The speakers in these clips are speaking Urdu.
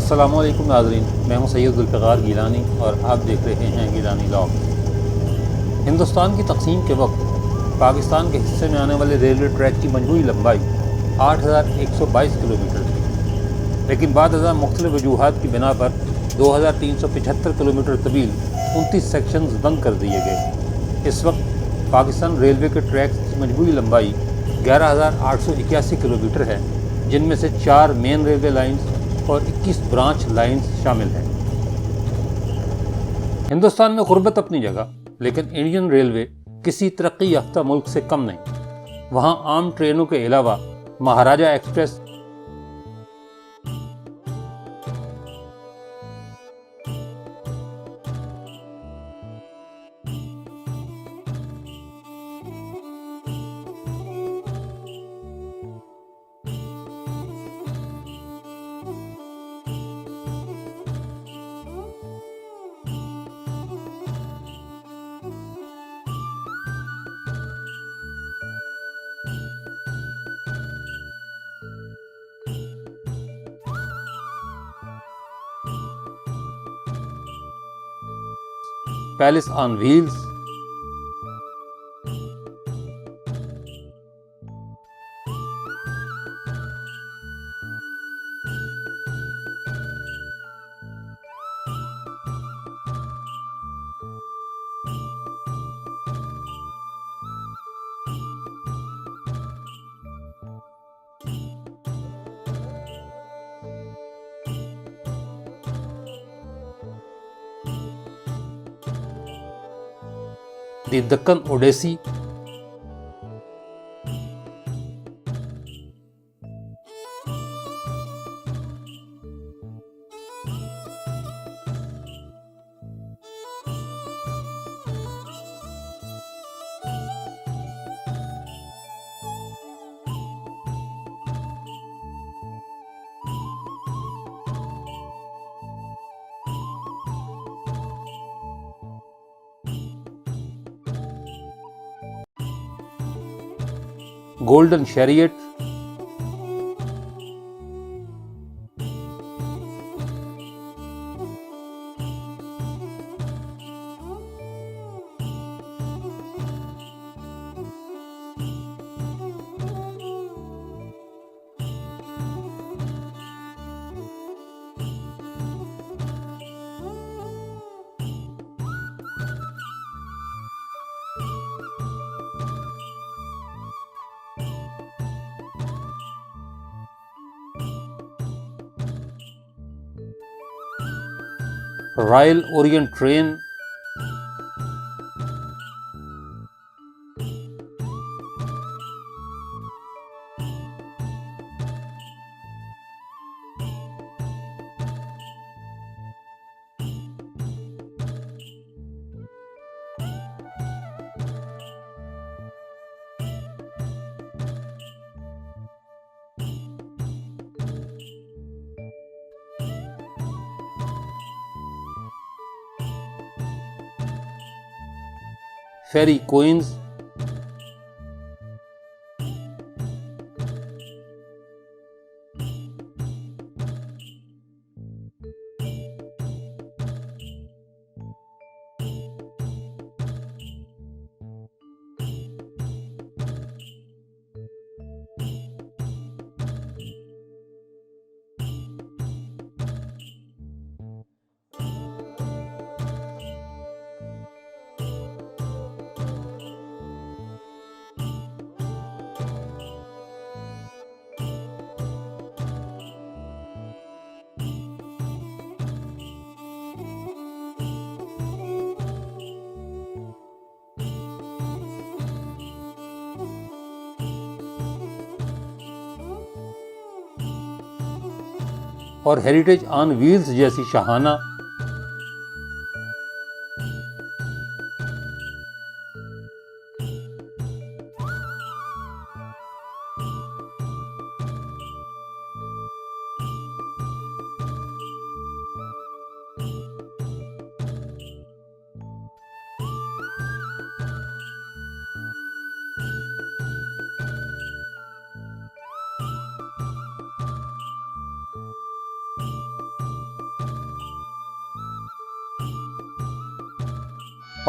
السلام علیکم ناظرین، میں ہوں سید ذوالفقار گیلانی اور آپ دیکھ رہے ہیں گیلانی لاگ۔ ہندوستان کی تقسیم کے وقت پاکستان کے حصے میں آنے والے ریلوے ٹریک کی مجموعی لمبائی 8,122 کلومیٹر تھی، لیکن بعد ازاں مختلف وجوہات کی بنا پر 2,375 کلومیٹر طویل 29 سیکشنز بند کر دیے گئے۔ اس وقت پاکستان ریلوے کے ٹریک کی مجموعی لمبائی 11,881 کلومیٹر ہے، جن میں سے 4 مین ریلوے لائنز اور 21 برانچ لائنز شامل ہیں۔ ہندوستان میں غربت اپنی جگہ، لیکن انڈین ریلوے کسی ترقی یافتہ ملک سے کم نہیں۔ وہاں عام ٹرینوں کے علاوہ Maharaja Express, Palace on Wheels, the Deccan Odyssey, Golden Chariot, Royal Orient train, Fairy Queen, اور ہیریٹیج آن ویلز جیسی شاہانہ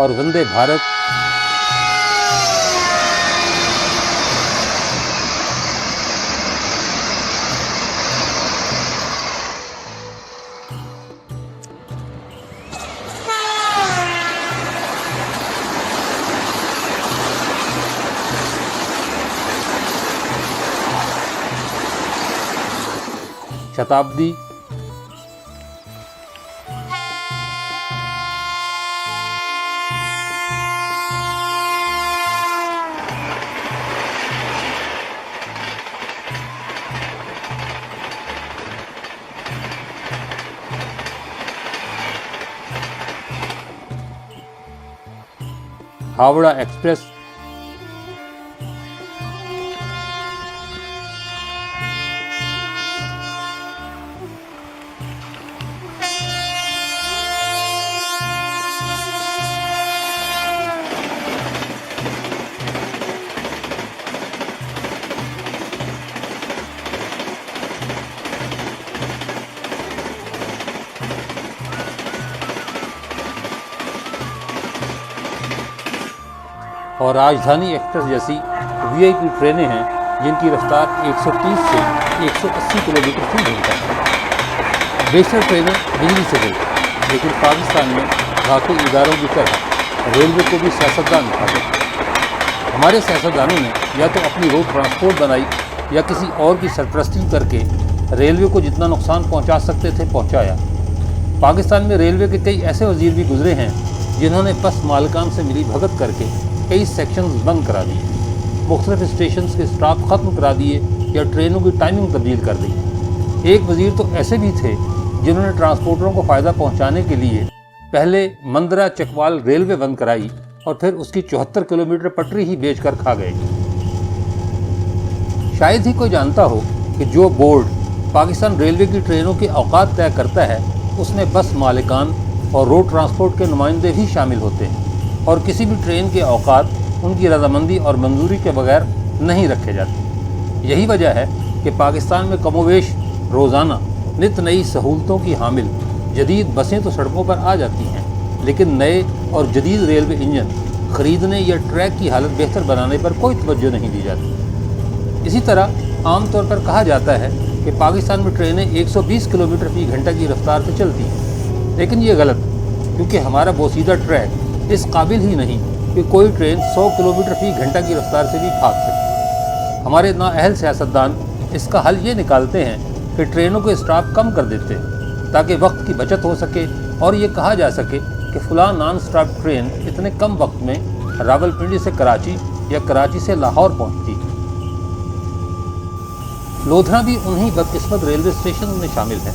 اور وندے بھارت شتابدی ہاوڑا ایکسپریس اور راجدھانی ایکسپریس جیسی وی آئی پی ٹرینیں ہیں جن کی رفتار 130 سے 180 کلومیٹر فی گھنٹہ ہے۔ بیشتر ٹرینیں بجلی سے چلتی، لیکن پاکستان میں باقی اداروں کی طرح ریلوے کو بھی سیاستدان کہا جاتا ہے۔ ہمارے سیاستدانوں نے یا تو اپنی روڈ ٹرانسپورٹ بنائی یا کسی اور کی سرپرستی کر کے ریلوے کو جتنا نقصان پہنچا سکتے تھے پہنچایا۔ پاکستان میں ریلوے کے کئی ایسے وزیر بھی گزرے ہیں جنہوں نے بس مالکان سے ملی بھگت کر کے کئی سیکشنز بند کرا دیے، مختلف اسٹیشنز کے اسٹاپ ختم کرا دیے یا ٹرینوں کی ٹائمنگ تبدیل کر دی۔ ایک وزیر تو ایسے بھی تھے جنہوں نے ٹرانسپورٹروں کو فائدہ پہنچانے کے لیے پہلے مندرا چکوال ریلوے بند کرائی اور پھر اس کی 74 کلومیٹر پٹری ہی بیچ کر کھا گئے۔ شاید ہی کوئی جانتا ہو کہ جو بورڈ پاکستان ریلوے کی ٹرینوں کے اوقات طے کرتا ہے اس میں بس مالکان اور روڈ ٹرانسپورٹ کے نمائندے بھی شامل ہوتے ہیں، اور کسی بھی ٹرین کے اوقات ان کی رضامندی اور منظوری کے بغیر نہیں رکھے جاتے۔ یہی وجہ ہے کہ پاکستان میں کم و بیش روزانہ نت نئی سہولتوں کی حامل جدید بسیں تو سڑکوں پر آ جاتی ہیں، لیکن نئے اور جدید ریلوے انجن خریدنے یا ٹریک کی حالت بہتر بنانے پر کوئی توجہ نہیں دی جاتی۔ اسی طرح عام طور پر کہا جاتا ہے کہ پاکستان میں ٹرینیں 120 کلومیٹر فی گھنٹہ کی رفتار سے چلتی ہیں، لیکن یہ غلط، کیونکہ ہمارا بوسیدہ ٹریک اس قابل ہی نہیں کہ کوئی ٹرین 100 کلومیٹر فی گھنٹہ کی رفتار سے بھی بھاگ سکے۔ ہمارے نااہل سیاستدان اس کا حل یہ نکالتے ہیں کہ ٹرینوں کے اسٹاپ کم کر دیتے ہیں تاکہ وقت کی بچت ہو سکے اور یہ کہا جا سکے کہ فلاں نان اسٹاپ ٹرین اتنے کم وقت میں راولپنڈی سے کراچی یا کراچی سے لاہور پہنچتی ہے۔ لودھنا بھی انہی بدقسمت ریلوے اسٹیشن میں شامل ہے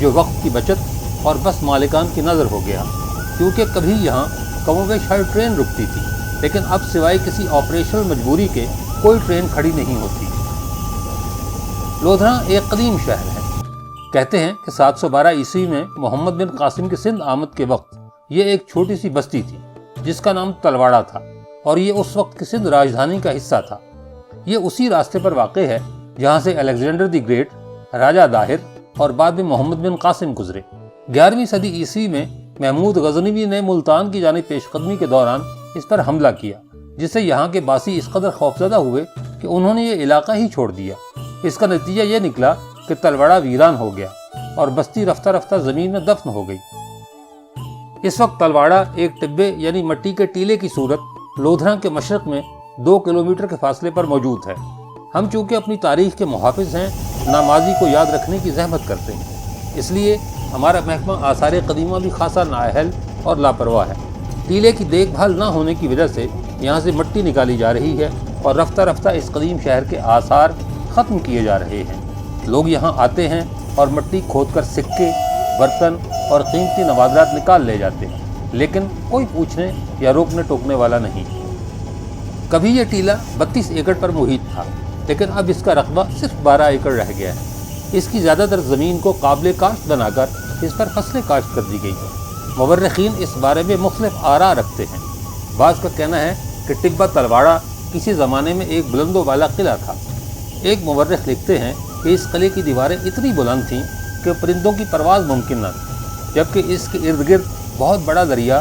جو وقت کی بچت اور بس مالکان کی نظر ہو گیا، کیونکہ کبھی یہاں کم و بیش ہر ٹرین رکتی تھی، لیکن اب سوائے کسی آپریشنل مجبوری کے کوئی ٹرین کھڑی نہیں ہوتی۔ لودھنا ایک قدیم شہر ہے۔ کہتے ہیں کہ 712 عیسوی میں محمد بن قاسم کے سندھ آمد کے وقت یہ ایک چھوٹی سی بستی تھی جس کا نام تلواڑہ تھا، اور یہ اس وقت کی سندھ راجدھانی کا حصہ تھا۔ یہ اسی راستے پر واقع ہے جہاں سے الیگزینڈر دی گریٹ، راجہ داہر اور بعد میں محمد بن قاسم گزرے۔ 11ویں صدی عیسوی میں محمود غزنوی نے ملتان کی جانب پیش قدمی کے دوران اس پر حملہ کیا، جس سے یہاں کے باسی اس قدر خوفزدہ ہوئے کہ انہوں نے یہ علاقہ ہی چھوڑ دیا۔ اس کا نتیجہ یہ نکلا کہ تلواڑہ ویران ہو گیا اور بستی رفتہ رفتہ زمین میں دفن ہو گئی۔ اس وقت تلواڑہ ایک ٹبے یعنی مٹی کے ٹیلے کی صورت لودھنا کے مشرق میں 2 کلومیٹر کے فاصلے پر موجود ہے۔ ہم چونکہ اپنی تاریخ کے محافظ ہیں، نہ ماضی کو یاد رکھنے کی زحمت کرتے ہیں، اس لیے ہمارا محکمہ آثار قدیمہ بھی خاصا نااہل اور لاپرواہ ہے۔ ٹیلے کی دیکھ بھال نہ ہونے کی وجہ سے یہاں سے مٹی نکالی جا رہی ہے اور رفتہ رفتہ اس قدیم شہر کے آثار ختم کیے جا رہے ہیں۔ لوگ یہاں آتے ہیں اور مٹی کھود کر سکے، برتن اور قیمتی نوادرات نکال لے جاتے ہیں، لیکن کوئی پوچھنے یا روکنے ٹوکنے والا نہیں۔ کبھی یہ ٹیلہ 32 ایکڑ پر محیط تھا، لیکن اب اس کا رقبہ صرف 12 ایکڑ رہ گیا ہے۔ اس کی زیادہ تر زمین کو قابل کاشت بنا کر اس پر فصلیں کاشت کر دی گئی ہیں۔ مورخین اس بارے میں مختلف آراء رکھتے ہیں۔ بعض کا کہنا ہے کہ ٹبہ تلواڑہ کسی زمانے میں ایک بلند و بالا قلعہ تھا۔ ایک مورخ لکھتے ہیں کہ اس قلعے کی دیواریں اتنی بلند تھیں کہ پرندوں کی پرواز ممکن نہ تھی، جبکہ اس کے ارد گرد بہت بڑا دریا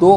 2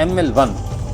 ML1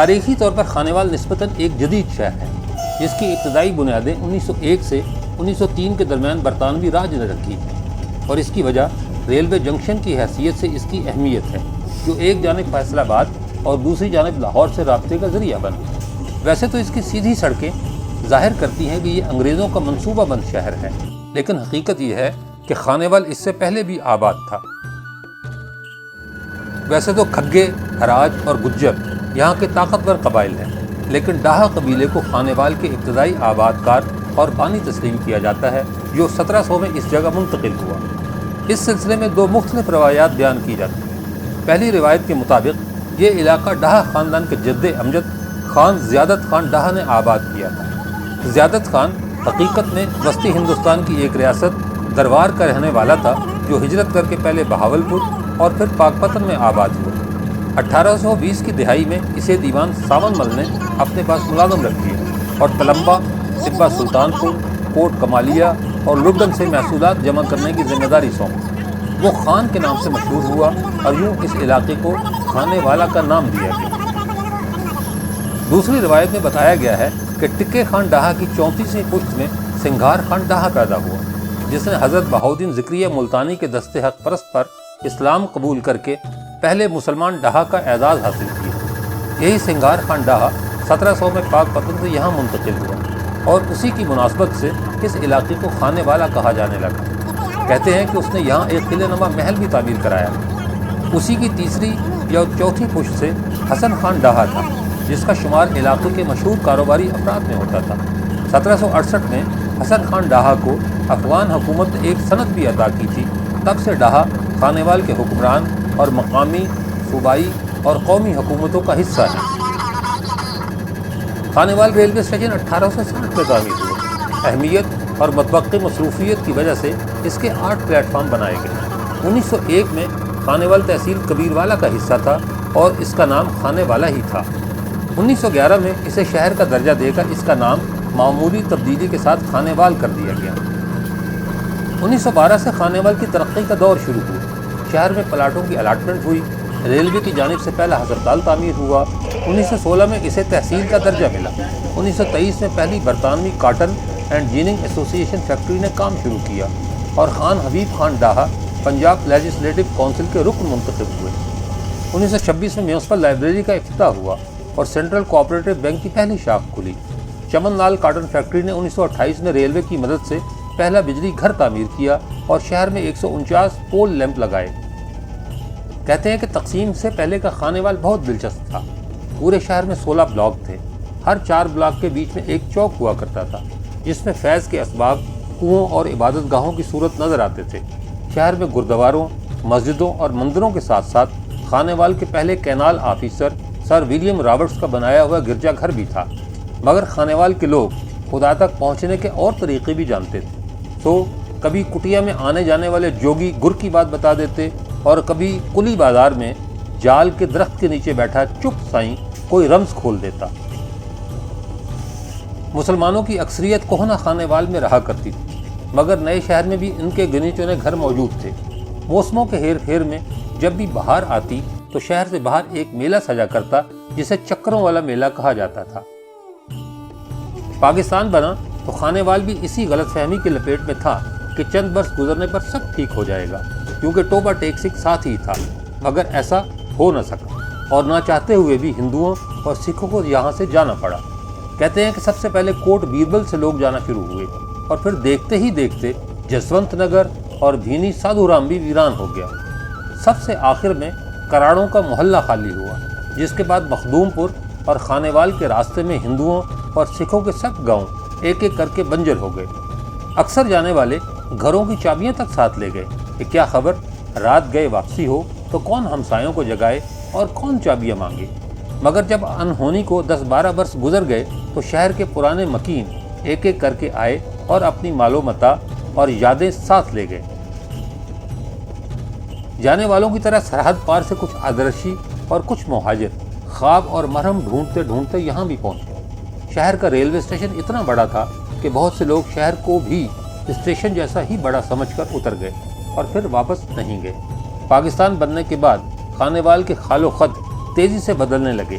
تاریخی طور پر خانیوال نسبتاً ایک جدید شہر ہے جس کی ابتدائی بنیادیں 1901 سے 1903 کے درمیان برطانوی راج نے رکھی تھیں، اور اس کی وجہ ریلوے جنکشن کی حیثیت سے اس کی اہمیت ہے، جو ایک جانب فیصل آباد اور دوسری جانب لاہور سے رابطے کا ذریعہ بنا۔ ویسے تو اس کی سیدھی سڑکیں ظاہر کرتی ہیں کہ یہ انگریزوں کا منصوبہ بند شہر ہے، لیکن حقیقت یہ ہے کہ خانیوال اس سے پہلے بھی آباد تھا۔ ویسے تو کھگے، ہراج اور گجر یہاں کے طاقتور قبائل ہیں، لیکن ڈاہا قبیلے کو خانیوال کے ابتدائی آباد کار اور بانی تسلیم کیا جاتا ہے، جو 1700 میں اس جگہ منتقل ہوا۔ اس سلسلے میں دو مختلف روایات بیان کی جاتی ہیں۔ پہلی روایت کے مطابق یہ علاقہ ڈاہا خاندان کے جد امجد خان زیادت خان ڈاہا نے آباد کیا تھا۔ زیادت خان حقیقت میں وسطی ہندوستان کی ایک ریاست دروار کا رہنے والا تھا، جو ہجرت کر کے پہلے بہاولپور اور پھر پاک پتن میں آباد ہوا۔ 1820 کی دہائی میں اسے دیوان ساون مل نے اپنے پاس ملازم رکھ لیا اور تلمبا، سبا سلطان پور، کوٹ کمالیہ اور لبنان سے محصولات جمع کرنے کی ذمہ داری سونپی۔ وہ خان کے نام سے مشہور ہوا اور یوں اس علاقے کو خانے والا کا نام دیا گیا۔ دوسری روایت میں بتایا گیا ہے کہ ٹکے خان ڈاہا کی 34ویں پشت میں سنگھار خان ڈاہا پیدا ہوا، جس نے حضرت بہاؤالدین ذکریہ ملتانی کے دست حق پرست پر اسلام قبول کر کے پہلے مسلمان ڈاہا کا اعزاز حاصل کیا۔ یہی سنگھار خان ڈاہا 1700 میں پاک پتن سے یہاں منتقل ہوا اور اسی کی مناسبت سے اس علاقے کو خانے والا کہا جانے لگا۔ کہتے ہیں کہ اس نے یہاں ایک قلعہ نما محل بھی تعمیر کرایا۔ اسی کی تیسری یا چوتھی پشت سے حسن خان ڈاہا تھا، جس کا شمار علاقے کے مشہور کاروباری افراد میں ہوتا تھا۔ 1768 میں حسن خان ڈاہا کو افغان حکومت نے ایک سند بھی عطا کی تھی۔ تب سے ڈاہا خانیوال کے حکمران اور مقامی، صوبائی اور قومی حکومتوں کا حصہ ہے۔ خانیوال ریلوے اسٹیشن 1860 میں تعمیر ہوا۔ اہمیت اور متوقع مصروفیت کی وجہ سے اس کے 8 پلیٹ فارم بنائے گئے۔ 1901 میں خانیوال تحصیل کبیروالا کا حصہ تھا اور اس کا نام خانے والا ہی تھا۔ 1911 میں اسے شہر کا درجہ دے کر اس کا نام معمولی تبدیلی کے ساتھ خانیوال کر دیا گیا۔ 1912 سے خانیوال کی ترقی کا دور شروع ہوا۔ شہر میں پلاٹوں کی الاٹمنٹ ہوئی، ریلوے کی جانب سے پہلا ہسپتال تعمیر ہوا۔ 1916 میں اسے تحصیل کا درجہ ملا۔ 1923 میں پہلی برطانوی کاٹن اینڈ جیننگ ایسوسی ایشن فیکٹری نے کام شروع کیا اور خان حبیب خان ڈاہا پنجاب لیجسلیٹو کونسل کے رکن منتخب ہوئے۔ 1926 میں میونسپل لائبریری کا افتتاح ہوا اور سینٹرل کوآپریٹو بینک کی پہلی شاخ کھلی۔ چمن لال کاٹن فیکٹری نے 1928 میں ریلوے کی مدد سے پہلا بجلی گھر تعمیر کیا اور شہر میں 149 پول لیمپ لگائے۔ کہتے ہیں کہ تقسیم سے پہلے کا خانیوال بہت دلچسپ تھا۔ پورے شہر میں 16 بلاک تھے۔ ہر 4 بلاک کے بیچ میں ایک چوک ہوا کرتا تھا، جس میں فیض کے اسباب، کنووں اور عبادت گاہوں کی صورت نظر آتے تھے۔ شہر میں گردواروں، مسجدوں اور مندروں کے ساتھ ساتھ خانیوال کے پہلے کینال آفیسر سر ولیم رابرٹس کا بنایا ہوا گرجا گھر بھی تھا۔ مگر خانیوال کے لوگ خدا تک پہنچنے کے اور طریقے بھی جانتے تھے، تو کبھی کٹیا میں آنے جانے والے جوگی گر کی بات بتا دیتے اور کبھی کلی بازار میں جال کے درخت کے نیچے بیٹھا چپ سائیں کوئی رمز کھول دیتا۔ مسلمانوں کی اکثریت کوہنا خانیوال میں رہا کرتی تھی، مگر نئے شہر میں بھی ان کے گنے چنے گھر موجود تھے۔ موسموں کے ہیر پھیر میں جب بھی بہار آتی تو شہر سے باہر ایک میلہ سجا کرتا، جسے چکروں والا میلہ کہا جاتا تھا۔ پاکستان بنا تو خانیوال بھی اسی غلط فہمی کی لپیٹ میں تھا کہ چند برس گزرنے پر سب ٹھیک ہو جائے گا، کیونکہ ٹوبہ ٹیک سکھ ساتھ ہی تھا۔ مگر ایسا ہو نہ سکا اور نہ چاہتے ہوئے بھی ہندوؤں اور سکھوں کو یہاں سے جانا پڑا۔ کہتے ہیں کہ سب سے پہلے کوٹ بیربل سے لوگ جانا شروع ہوئے اور پھر دیکھتے ہی دیکھتے جسونت نگر اور بھینی سادھو رام بھی ویران ہو گیا۔ سب سے آخر میں کراڑوں کا محلہ خالی ہوا، جس کے بعد مخدوم پور اور خانیوال کے راستے میں ہندوؤں اور سکھوں کے سب گاؤں ایک ایک کر کے بنجر ہو گئے۔ اکثر جانے والے گھروں کی چابیاں تک ساتھ لے گئے کہ کیا خبر رات گئے واپسی ہو تو کون ہمسایوں کو جگائے اور کون چابیاں مانگے۔ مگر جب انہونی کو 10-12 برس گزر گئے تو شہر کے پرانے مکین ایک ایک کر کے آئے اور اپنی مال و متاع اور یادیں ساتھ لے گئے۔ جانے والوں کی طرح سرحد پار سے کچھ آدرشی اور کچھ مہاجر خواب اور مرہم ڈھونڈتے ڈھونڈتے یہاں بھی پہنچے۔ شہر کا ریلوے اسٹیشن اتنا بڑا تھا کہ بہت سے لوگ شہر کو بھی اسٹیشن جیسا ہی بڑا سمجھ کر اتر گئے اور پھر واپس نہیں گئے۔ پاکستان بننے کے بعد خانیوال کے خال و خط تیزی سے بدلنے لگے۔